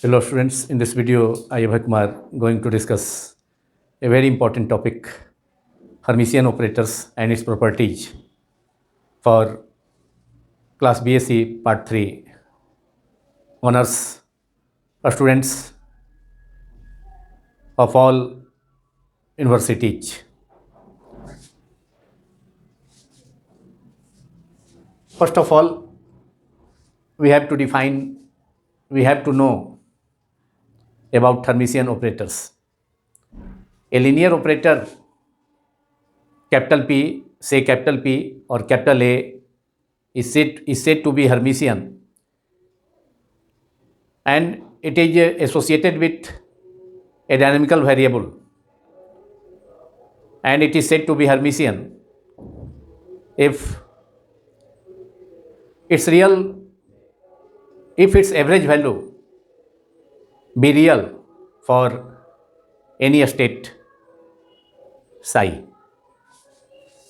Hello students, in this video I am Kumar going to discuss a very important topic, Hermitian operators and its properties for class BSc part 3 honors students of all universities. First of all, we have to know about Hermitian operators. A linear operator, capital P, say capital P or capital A, is said to be Hermitian, and it is associated with a dynamical variable, and it is said to be Hermitian if its average value be real for any state psi.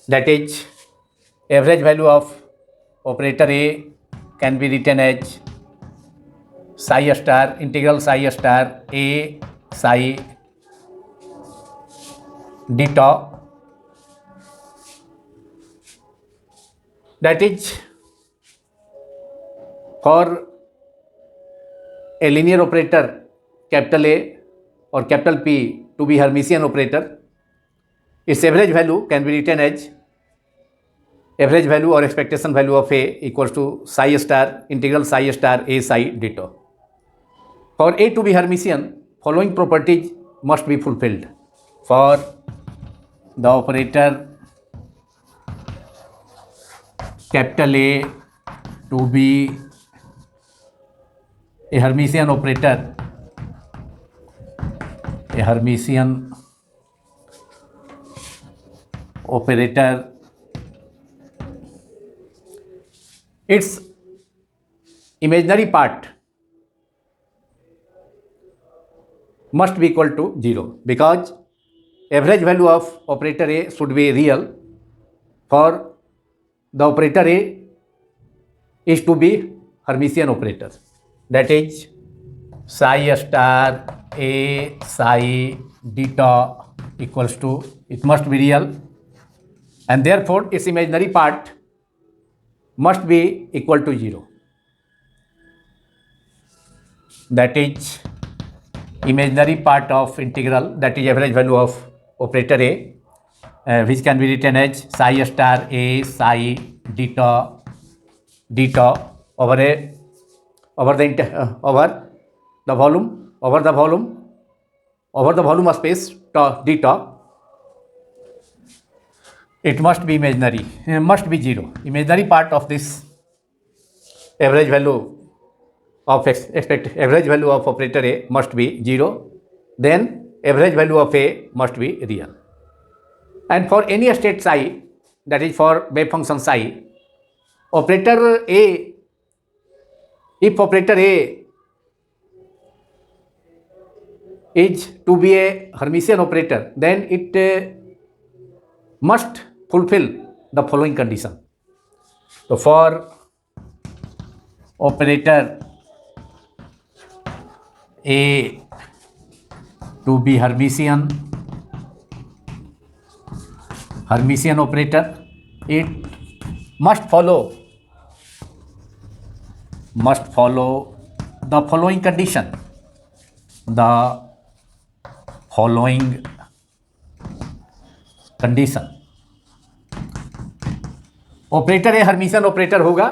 That is, average value of operator A can be written as psi star integral psi star A psi d tau. That is, for a linear operator capital A or capital P to be Hermitian operator, its average value can be written as average value or expectation value of A equals to psi star integral psi star A psi d tau. For A to be Hermitian, following properties must be fulfilled. For the operator capital A to be a Hermitian operator, its imaginary part must be equal to 0, because average value of operator A should be real for the operator A is to be Hermitian operator. That is, psi star A psi d tau equals to, it must be real, and therefore its imaginary part must be equal to 0. That is, imaginary part of integral, that is average value of operator A, which can be written as psi star A psi d tau over the volume of space d tau. It must be imaginary, must be 0. Imaginary part of this average value of average value of operator A must be 0. Then average value of A must be real. And for any state psi, that is for wave function psi, operator A, if operator A is to be a Hermitian operator, then it must fulfill the following condition. So for operator A to be Hermitian operator, it must follow the following condition. Operator A hermitian operator होगा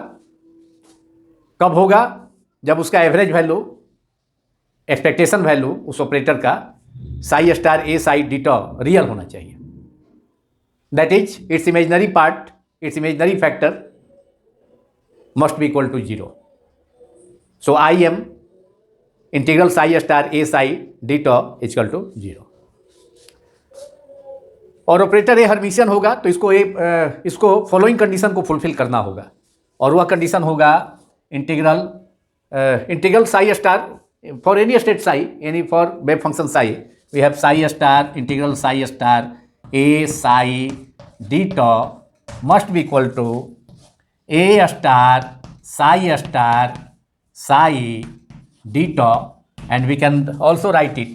कब होगा? जब उसका average value, expectation value उस operator का psi star A psi d tau real होना चाहिए. That is, it's imaginary part, it's imaginary factor must be equal to 0. So I am integral psi star A psi d tau equal to 0. और operator A Hermitian होगा तो इसको following condition को fulfil करना होगा, और वह कंडीशन होगा integral psi star for any state psi, any for wave function psi, we have psi star integral psi star A psi d tau must be equal to A star psi d tau and we can also write it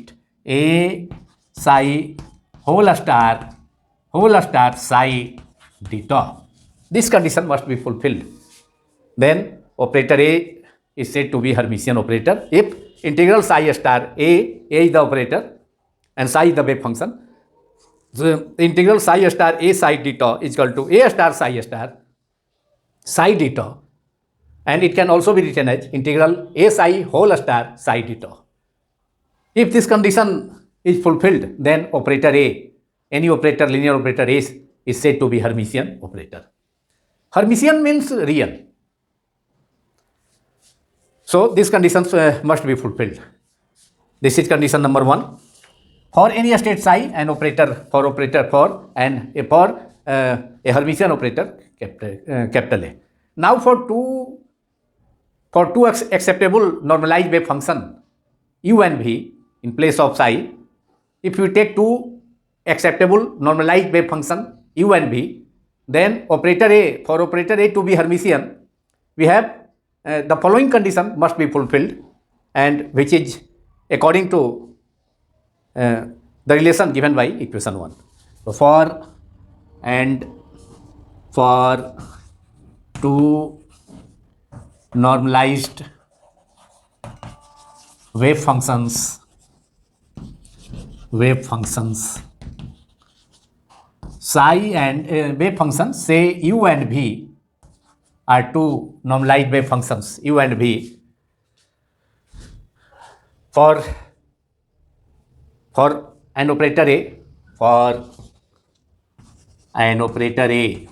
A psi whole star psi theta. This condition must be fulfilled. Then operator A is said to be Hermitian operator if integral psi star A is the operator and psi is the wave function. So integral psi star A psi theta is equal to A star psi star psi theta, and it can also be written as integral A psi whole star psi theta. If this condition is fulfilled, then operator A, any operator, linear operator A is said to be Hermitian operator. Hermitian means real. So these conditions must be fulfilled. This is condition number 1. For any state psi, an operator for a Hermitian operator capital A. Now for two acceptable normalized wave function u and v in place of psi, if we take two acceptable normalized wave function u and v, then operator A, for operator A to be Hermitian, we have the following condition must be fulfilled, and which is according to the relation given by equation 1. So for two normalized wave functions psi and wave functions, say u and v are two normalized wave functions u and v for an operator A,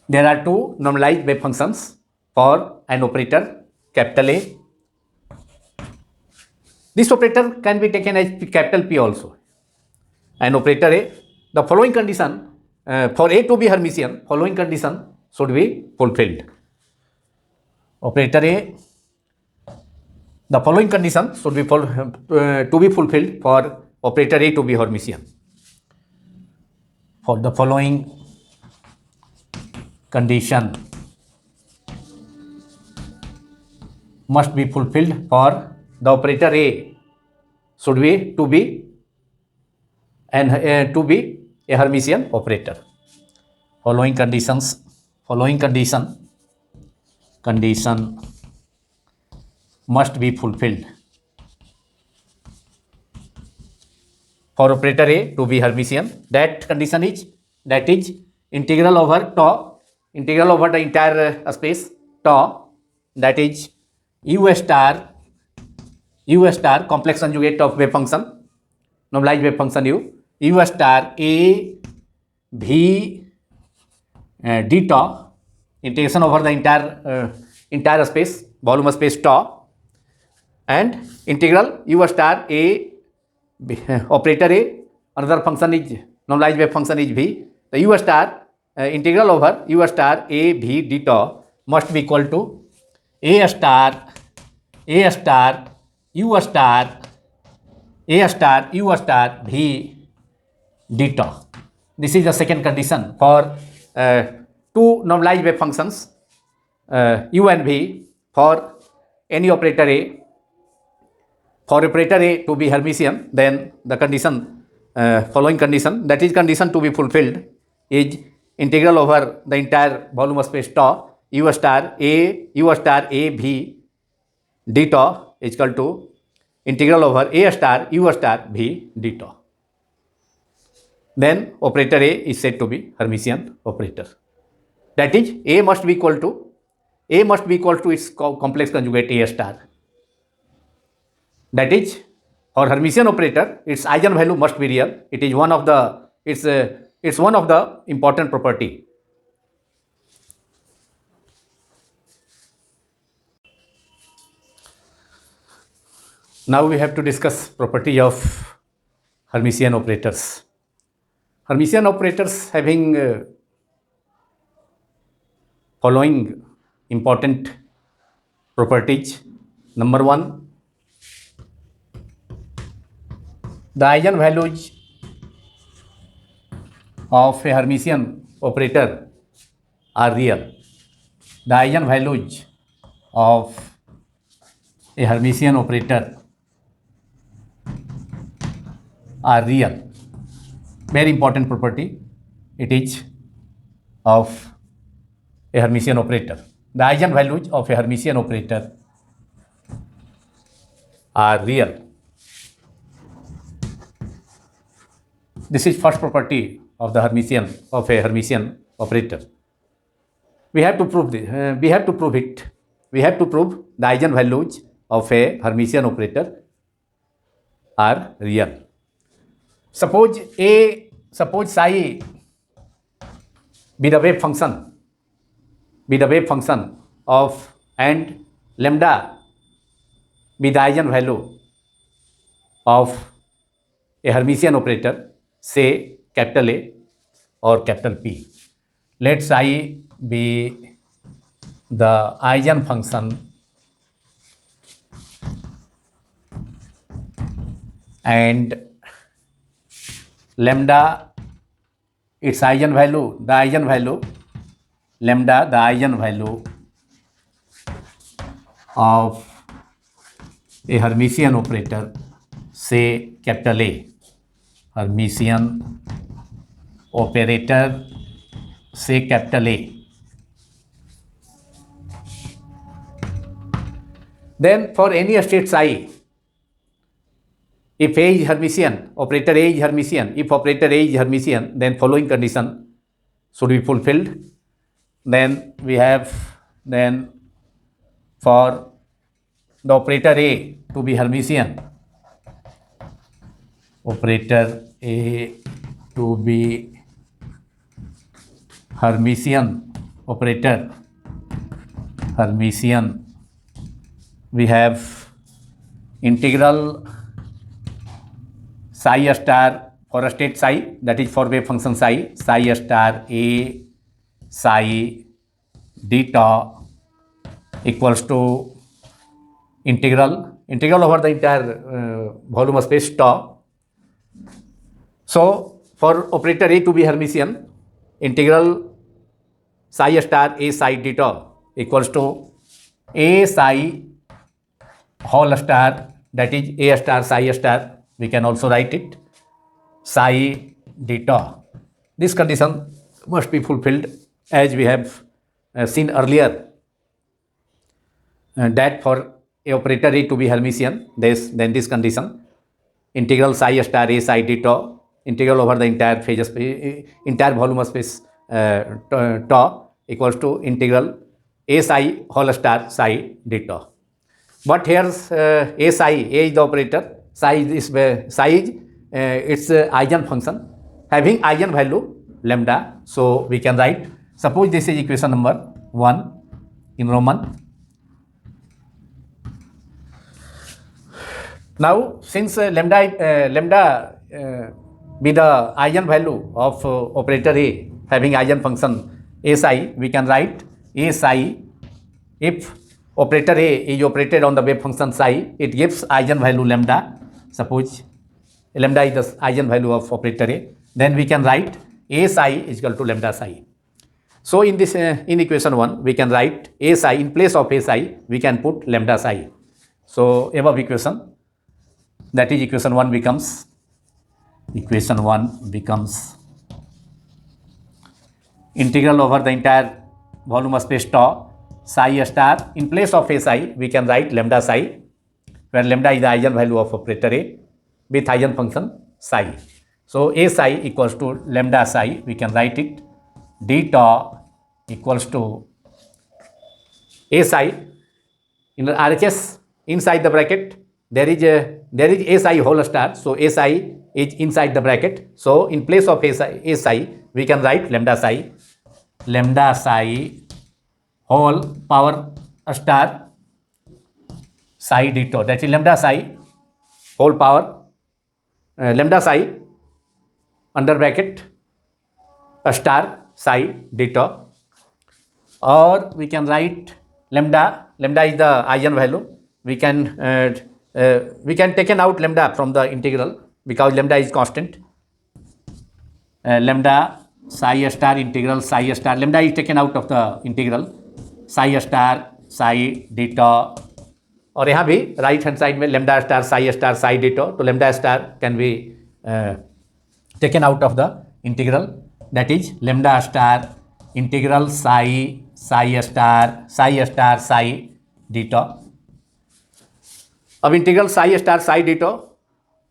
there are two normalized wave functions for an operator capital A. This operator can be taken as capital P also. An operator A, the following condition for A to be Hermitian, following condition should be fulfilled. Operator A, the following condition should be to be fulfilled for operator A to be Hermitian. For the following condition must be fulfilled for the operator A should be to be a Hermitian operator. Following condition must be fulfilled for operator A to be Hermitian. That condition is integral over tau, integral over the entire space tau, that is u star complex conjugate of wave function, normalized wave function u star A v d tau, integration over the entire space, volume space tau, and integral u star A operator A, another function is normalized wave function is v. The u star integral over u star A v d tau must be equal to A star u star v d tau. This is the second condition for two normalized wave functions u and v for any operator A. For operator A to be Hermitian, then the condition, following condition, that is condition to be fulfilled, is integral over the entire volume of space tau u star A v d tau is equal to integral over A star u star v d tau. Then operator A is said to be Hermitian operator. That is A must be equal to its complex conjugate A star. That is, for Hermitian operator, its eigenvalue must be real. It is one of the important property. Now we have to discuss property of Hermitian operators. Hermitian operators having following important properties. Number 1, the eigenvalues of a Hermitian operator are real. The eigenvalues of a Hermitian operator are real. Very important property it is of a Hermitian operator. The eigenvalues of a Hermitian operator are real. This is first property of a Hermitian operator. We have to prove this. We have to prove it. We have to prove the eigenvalues of a Hermitian operator are real. Suppose psi be the wave function of, and lambda be the eigenvalue of a Hermitian operator, say capital A or capital P. Let psi be the eigenfunction and lambda its eigenvalue, the eigenvalue lambda, the eigenvalue of a Hermitian operator, say capital A, Hermitian operator, say capital A. Then for any state psi, if A is Hermitian, operator A is Hermitian, if operator A is Hermitian, then following condition should be fulfilled. Then we have, then for the operator A to be Hermitian, operator A to be Hermitian operator, Hermitian, we have integral psi star for a state psi, that is for wave function psi star A psi d tau equals to integral over the entire volume of space tau. So for operator A to be Hermitian, integral psi star A psi d tau equals to A psi whole star, that is A star psi star, we can also write it psi d tau. This condition must be fulfilled as we have seen earlier, that for a operator A to be Hermitian, then this condition integral psi star A psi d tau, integral over the entire phase space, entire volume of space tau equals to integral A psi whole star psi d tau. But here A psi, A is the operator, psi is its eigenfunction having eigenvalue lambda. So we can write, suppose this is equation number 1 in Roman. Now since lambda be the eigenvalue of operator A having eigenfunction A psi, we can write A psi, if operator A is operated on the wave function psi, it gives eigenvalue lambda. Suppose lambda is the eigenvalue of operator A, then we can write A psi is equal to lambda psi. So in this in equation 1 we can write A psi, in place of A psi we can put lambda psi. So above equation, that is equation 1 becomes integral over the entire volume of space tau psi star, in place of A psi we can write lambda psi, where lambda is the eigenvalue of operator A with eigenfunction psi. So A psi equals to lambda psi, we can write it d tau equals to A psi in RHS, inside the bracket there is A psi whole star, so A psi is inside the bracket. So in place of A psi we can write lambda psi whole power star psi d tau, that is lambda psi whole power lambda psi under bracket star psi d tau. Or we can write lambda is the eigenvalue, we can taken out lambda from the integral because lambda is constant. Lambda psi star integral psi star, lambda is taken out of the integral, psi star psi d tau और यहाँ भी right hand side में lambda star psi ditto, तो lambda star can be taken out of the integral, that is lambda star integral psi star psi ditto. अब integral psi ditto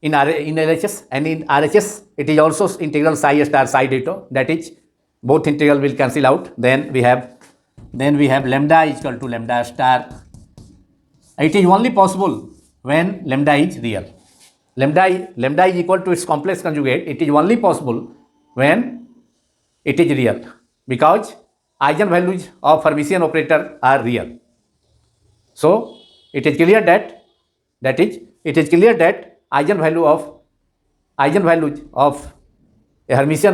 in LHS and in RHS it is also integral psi ditto, that is both integral will cancel out. Then we have lambda is equal to lambda star. It is only possible when lambda is real. Lambda is equal to its complex conjugate. It is only possible when it is real, because eigenvalues of Hermitian operator are real. So it is clear that eigenvalues of a Hermitian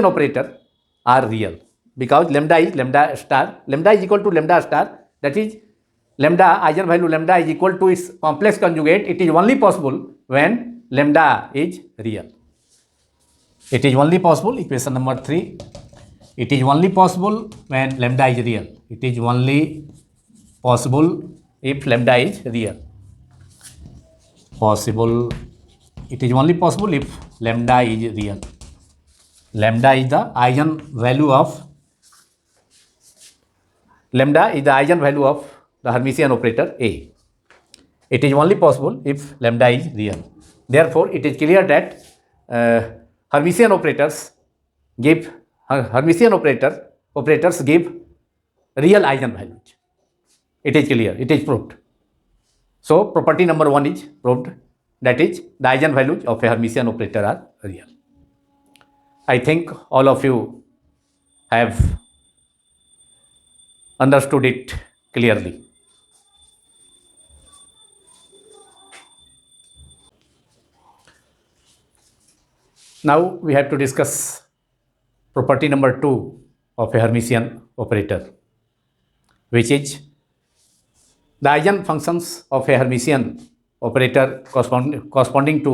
operator are real, because lambda is equal to lambda star, that is lambda eigenvalue lambda is equal to its complex conjugate. It is only possible when lambda is real. It is only possible, equation number 3, it is only possible when lambda is real. It is only possible if lambda is real. It is only possible if lambda is real. Lambda is the eigenvalue of the Hermitian operator A. It is only possible if lambda is real. Therefore, it is clear that Hermitian operators give real eigenvalues. It is clear, it is proved. So property number 1 is proved, that is the eigenvalues of a Hermitian operator are real. I think all of you have understood it clearly. Now we have to discuss property number 2 of a Hermitian operator, which is the eigenfunctions of a Hermitian operator corresponding to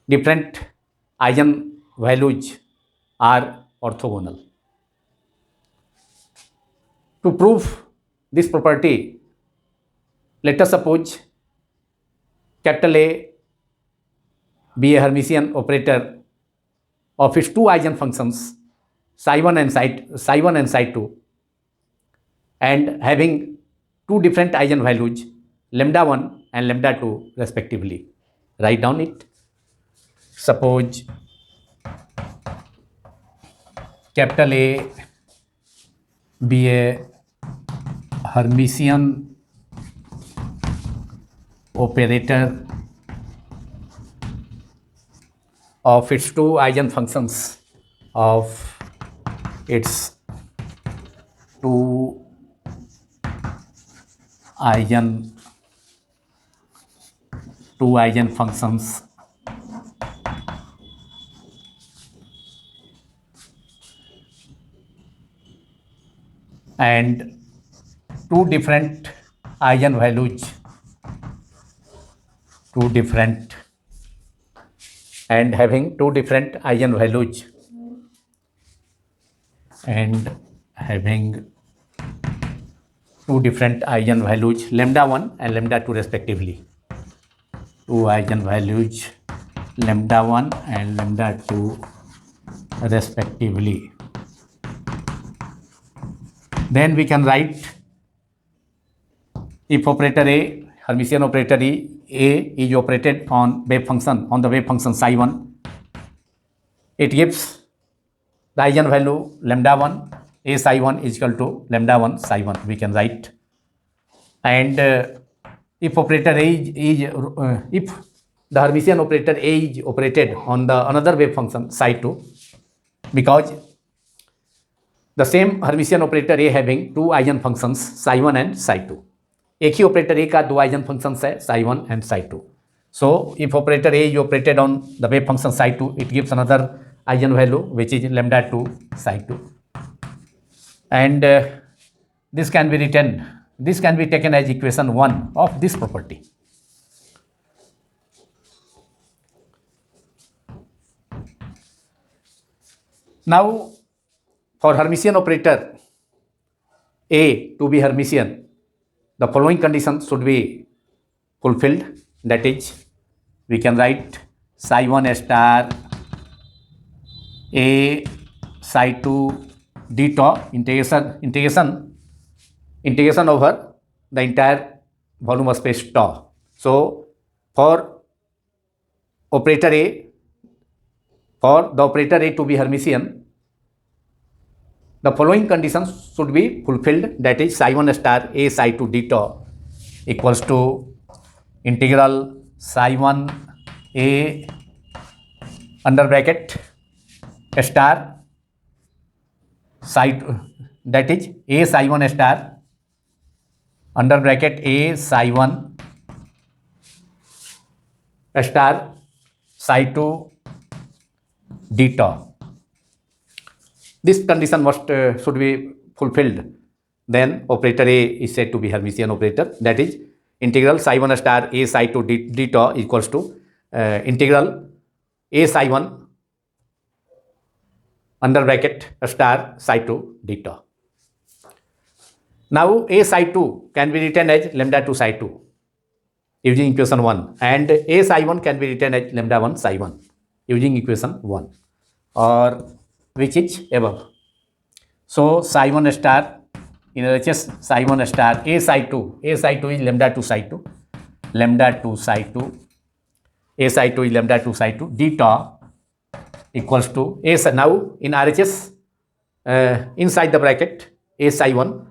different eigenvalues are orthogonal. To prove this property, let us suppose capital A be a Hermitian operator of its two eigenfunctions psi1 and psi2, and having two different eigenvalues lambda 1 and lambda 2 respectively. Write down it. Suppose capital A be a Hermitian operator of its two eigenfunctions eigenfunctions and two different eigenvalues, and having two different eigenvalues lambda 1 and lambda 2 respectively. Two eigenvalues lambda 1 and lambda 2 respectively. Then we can write, if operator A, Hermitian operator A is operated on the wave function psi1, it gives the eigenvalue lambda 1 A psi1 is equal to lambda 1 psi1, we can write. And if operator A if the Hermitian operator A is operated on the another wave function psi2, because the same Hermitian operator A having two eigenfunctions psi1 and psi2, एक ही operator ए का दो eigen functions है psi1 and psi2. So if operator A is operated on the wave function psi2, it gives another eigenvalue which is lambda 2 psi2, and this can be taken as equation 1 of this property. Now for Hermitian operator A to be Hermitian, the following conditions should be fulfilled. That is, we can write psi 1 star A psi 2 d tau integration over the entire volume of space tau. So for the operator A to be Hermitian, the following conditions should be fulfilled. That is, psi 1 star A psi 2 d tau equals to integral psi 1 A under bracket star psi, that is A psi 1 star under bracket A psi 1 star psi 2 d tau. This condition should be fulfilled. Then operator A is said to be Hermitian operator. That is, integral psi 1 star A psi 2 d tau equals to integral A psi 1 under bracket star psi 2 d tau. Now A psi 2 can be written as lambda 2 psi 2 using equation 1, and A psi 1 can be written as lambda 1 psi 1 using equation 1, or which is above. So psi 1 star in LHS psi 1 star A psi 2 is lambda 2 psi 2 A psi 2 is lambda 2 psi 2 d tau equals to A. Now in RHS inside the bracket A psi 1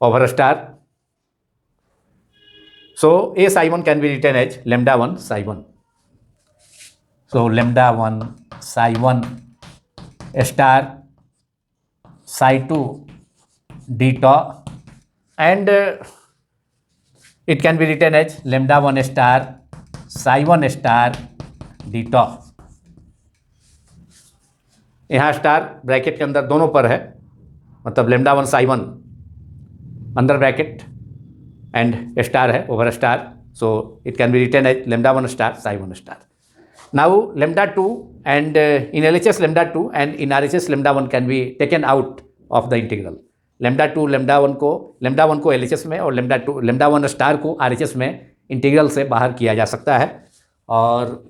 over star. So A psi 1 can be written as lambda 1 psi 1. So lambda 1 psi 1 star psi 2 d tau, and it can be written as lambda 1 star psi 1 star d tau. यहाँ star bracket के अंदर दोनों पर है, मतलब lambda 1 psi 1 under bracket and star है over star. So it can be written as lambda 1 star psi 1 star. Now lambda 2 and in LHS lambda 2 and in RHS lambda 1 can be taken out of the integral. lambda 1 को LHS में और lambda 1 star को RHS में integral से बाहर किया जा सकता है. और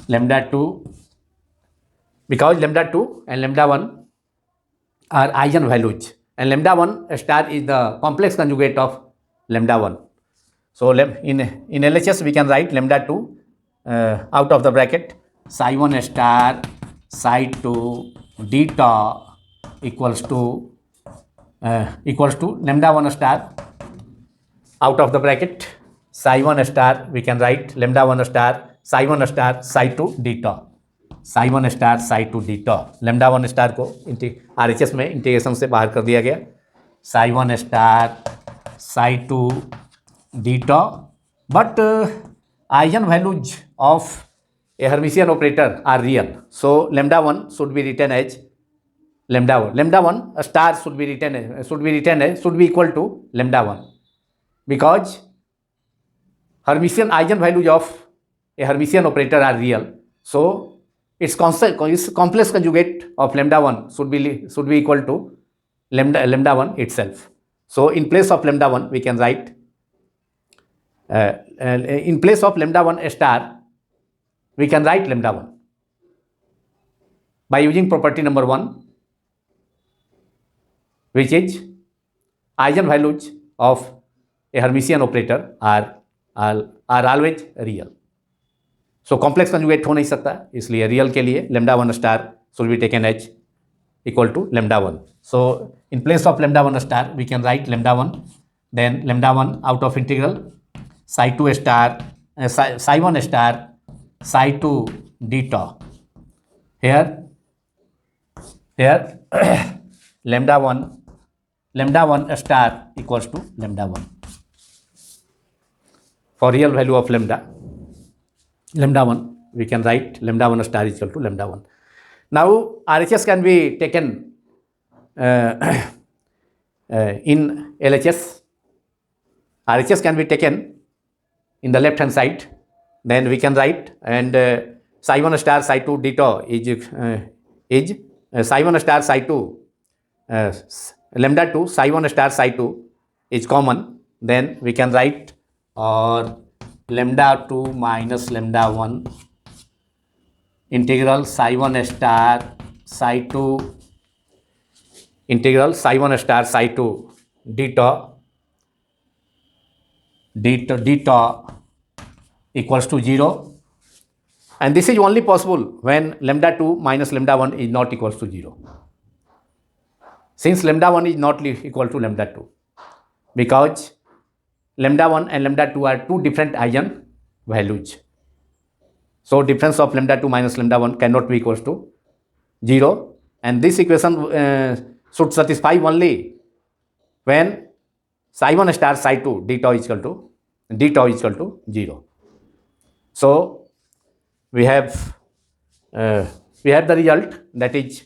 lambda 2, because lambda 2 and lambda 1 are eigen values, and lambda 1 star is the complex conjugate of lambda 1. So in LHS we can write lambda 2 out of the bracket psi 1 star psi 2 d tau equals to lambda 1 star out of the bracket psi 1 star, we can write lambda 1 star psi 1 star psi 2 d tau, psi 1 star psi 2 d tau. lambda 1 star को RHS में integration से बाहर कर दिया गया. psi 1 star psi 2 d tau, but eigen values of a Hermitian operator are real. So lambda 1 should be written as lambda 1 star should be equal to lambda 1, because Hermitian eigen values of a Hermitian operator are real. So its complex conjugate of lambda 1 should be equal to lambda 1 itself. So in place of lambda 1 we can write in place of lambda 1 star we can write lambda 1 by using property number 1, which is eigen values of a Hermitian operator are always real. So complex conjugate हो नहीं सकता, इसलिए real के लिए lambda 1 star should be taken as equal to lambda 1. So in place of lambda 1 star we can write lambda 1, then lambda 1 out of integral psi 2 star psi 1 star psi 2 d tau. Here lambda 1 star equals to lambda 1 for real value of lambda 1, we can write lambda 1 star is equal to lambda 1. Now RHS can be taken in LHS. RHS can be taken in the left hand side. Then we can write, and psi 1 star psi 2 d tau is psi 1 star psi 2 lambda 2 psi 1 star psi 2 is common, then we can write or lambda 2 minus lambda 1 integral psi 1 star psi 2 integral psi 1 star psi 2 d tau equals to 0, and this is only possible when lambda 2 minus lambda 1 is not equals to 0. Since lambda 1 is not equal to lambda 2, because lambda 1 and lambda 2 are two different eigen values. So difference of lambda 2 minus lambda 1 cannot be equals to 0, and this equation should satisfy only when psi 1 star psi 2 d tau is equal to 0. So we have the result, that is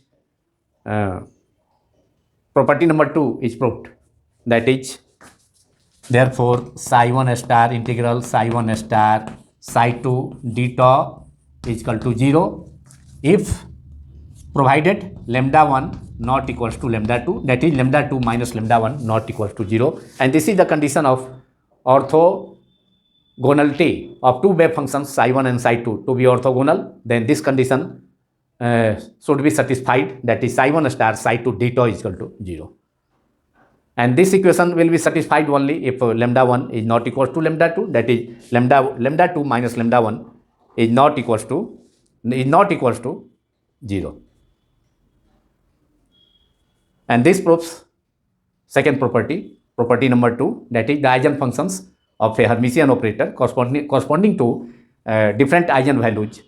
property number 2 is proved, that is therefore psi 1 star integral psi 1 star psi 2 d tau is equal to 0 if provided lambda 1 not equals to lambda 2, that is lambda 2 minus lambda 1 not equals to 0, and this is the condition of orthogonality of two wave functions psi 1 and psi 2 to be orthogonal. Then this condition should be satisfied, that is psi 1 star psi 2 d tau is equal to 0. And this equation will be satisfied only if lambda 1 is not equal to lambda 2, that is lambda 2 minus lambda 1 is not equals to 0. And this proves second property number 2, that is the eigenfunctions of a Hermitian operator corresponding to different eigenvalues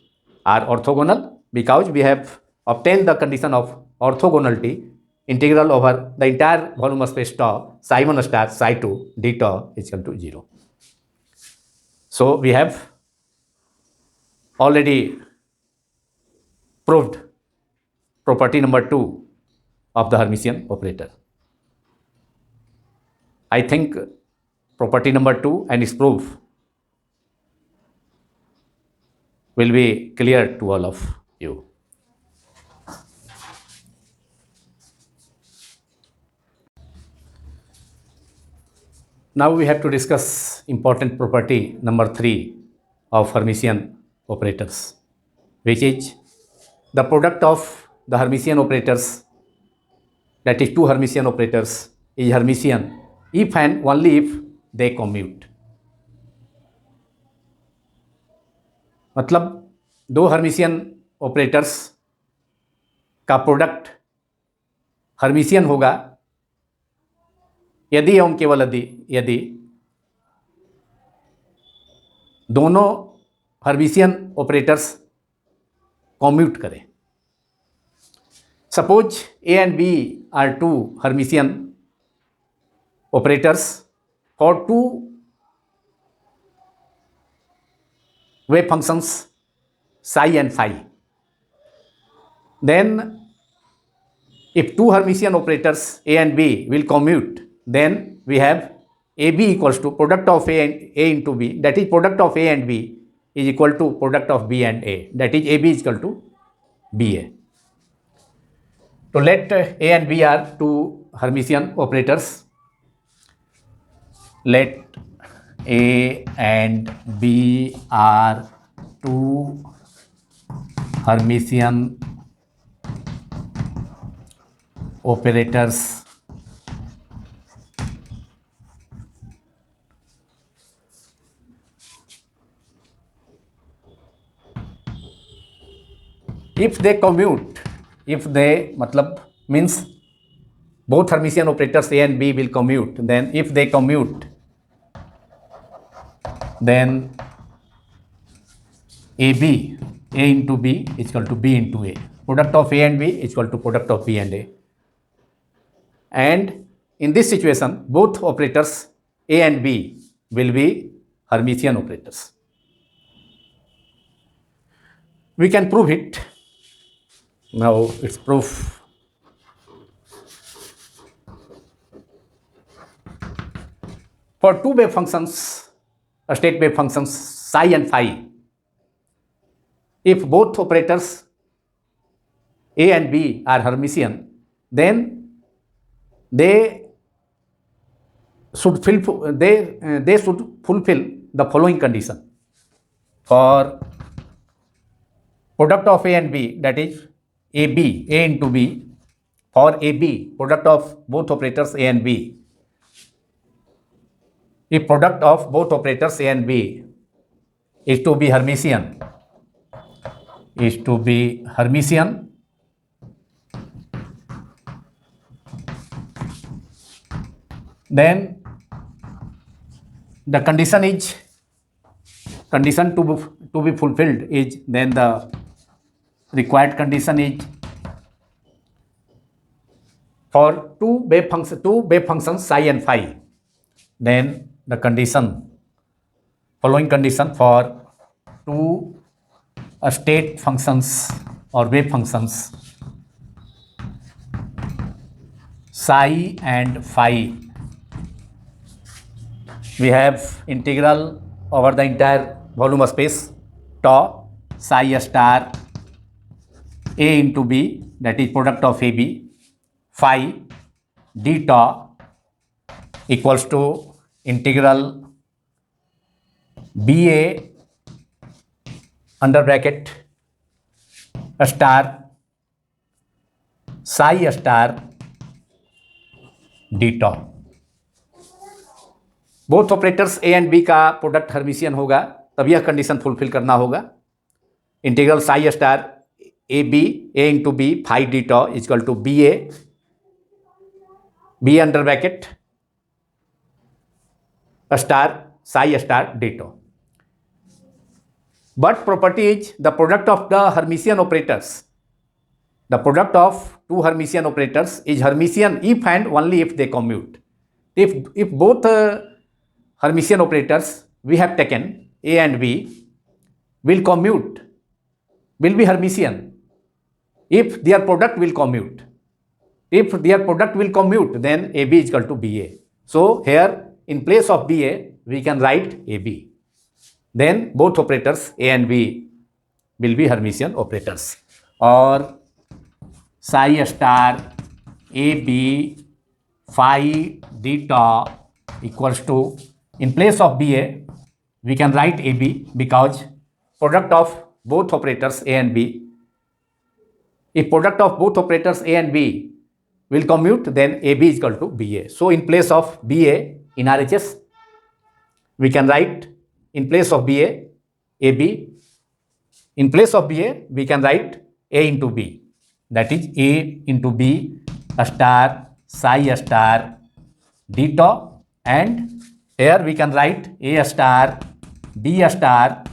are orthogonal, because we have obtained the condition of orthogonality integral over the entire volume of space tau psi 1 star psi 2 d tau is equal to 0. So we have already proved property number 2 of the Hermitian operator. I think property number 2 and its proof will be clear to all of you. Now we have to discuss important property number 3 of Hermitian operators, which is the product of the Hermitian operators, that is two Hermitian operators, is Hermitian if and only if they commute. मतलब दो Hermitian operators का product hermitian होगा यदि एवं केवल यदि दोनों Hermitian operators commute करें. Suppose A and B are two Hermitian operators for two wave functions psi and phi. Then if two Hermitian operators A and B will commute, then we have AB equals to product of A into B, that is product of A and B is equal to product of B and A, that is AB is equal to BA. So let A and B are two Hermitian operators. Let A and B are two Hermitian operators. If they commute, if they means both Hermitian operators A and B will commute, then if they commute, then AB, A into B is equal to B into A. Product of A and B is equal to product of B and A. And in this situation, both operators A and B will be Hermitian operators. We can prove it. Now its proof. For two wave functions, state wave functions psi and phi, if both operators A and B are Hermitian, then they should they should fulfill the following condition. For product of A and B, that is AB, A into B, for AB, product of both operators A and B, if product of both operators A and B is to be Hermitian, then the condition to be fulfilled is, then the required condition is for two wave functions psi and phi, then the following condition for two state functions or wave functions psi and phi, we have integral over the entire volume space tau psi star A into B, that is product of AB, phi d tau equals to integral BA under bracket star psi star d tau. Both operators A and B का product hermitian होगा, तब यह condition fulfil करना होगा. Integral psi star A B A into B phi d tau equal to B A B under bracket star psi star d tau. But property is the product of the Hermitian operators. The product of two Hermitian operators is Hermitian if and only if they commute. If both Hermitian operators we have taken A and B will commute, will be Hermitian if their product will commute. If their product will commute, then AB is equal to BA. So here in place of BA we can write AB. Then both operators A and B will be Hermitian operators. Or psi star AB phi d tau equals to, in place of BA we can write AB because product of both operators A and B, if product of both operators A and B will commute, then AB is equal to BA. So in place of BA in RHS we can write, in place of BA AB, in place of BA we can write A into B, that is A into B star psi star d tau, and here we can write A star B star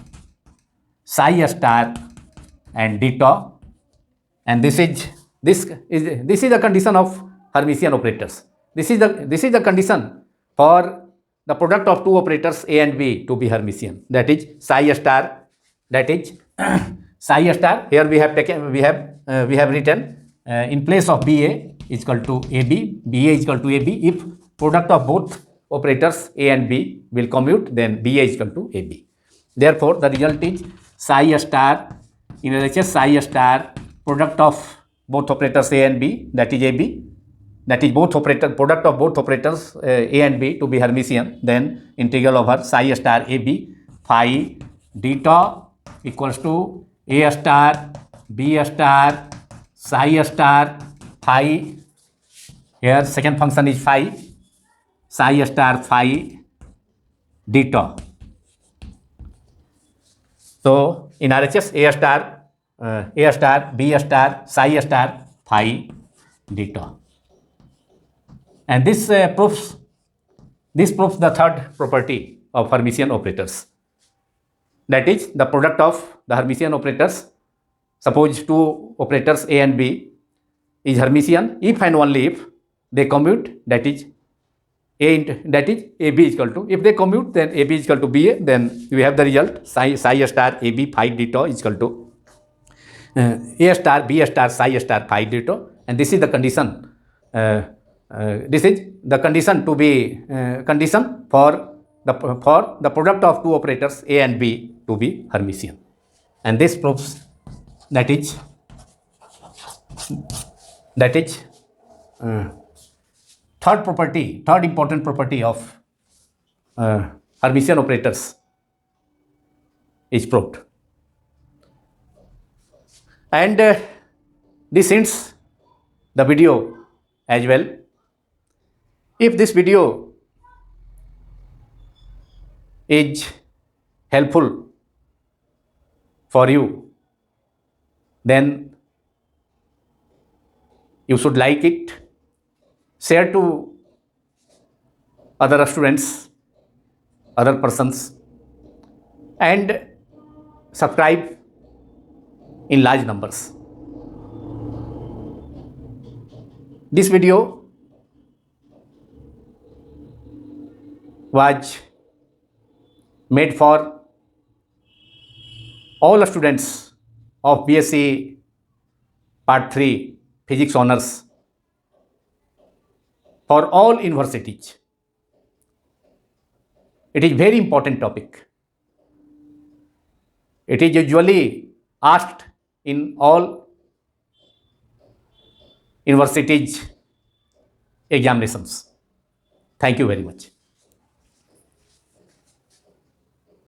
psi star and d tau, and this is the condition of Hermitian operators. This is the condition for the product of two operators A and B to be Hermitian, that is psi star, that is psi star. Here we have written in place of BA is equal to AB, BA is equal to AB. If product of both operators A and B will commute, then BA is equal to AB. Therefore the result is psi star in RHS psi star product of both operators A and B, that is AB, that is product of both operators A and B to be Hermitian, then integral over psi star AB phi d tau equals to A star B star psi star phi, here second function is phi, psi star phi d tau. So in RHS A star B star psi star phi d tau. And this proves the third property of Hermitian operators, that is the product of the Hermitian operators. Suppose two operators A and B is Hermitian if and only if they commute, that is AB is equal to, if they commute then AB is equal to BA, then we have the result psi star AB phi d tau is equal to A star B star psi star phi d tau, and this is the condition. This is the condition to be condition for the product of two operators A and B to be Hermitian, and this proves that third important property of Hermitian operators is proved. And this ends the video as well. If this video is helpful for you, then you should like it, share to other students, other persons, and subscribe in large numbers. This video was made for all students of BSc Part 3 Physics Honors for all universities. It is very important topic. It is usually asked in all universities examinations. Thank you very much.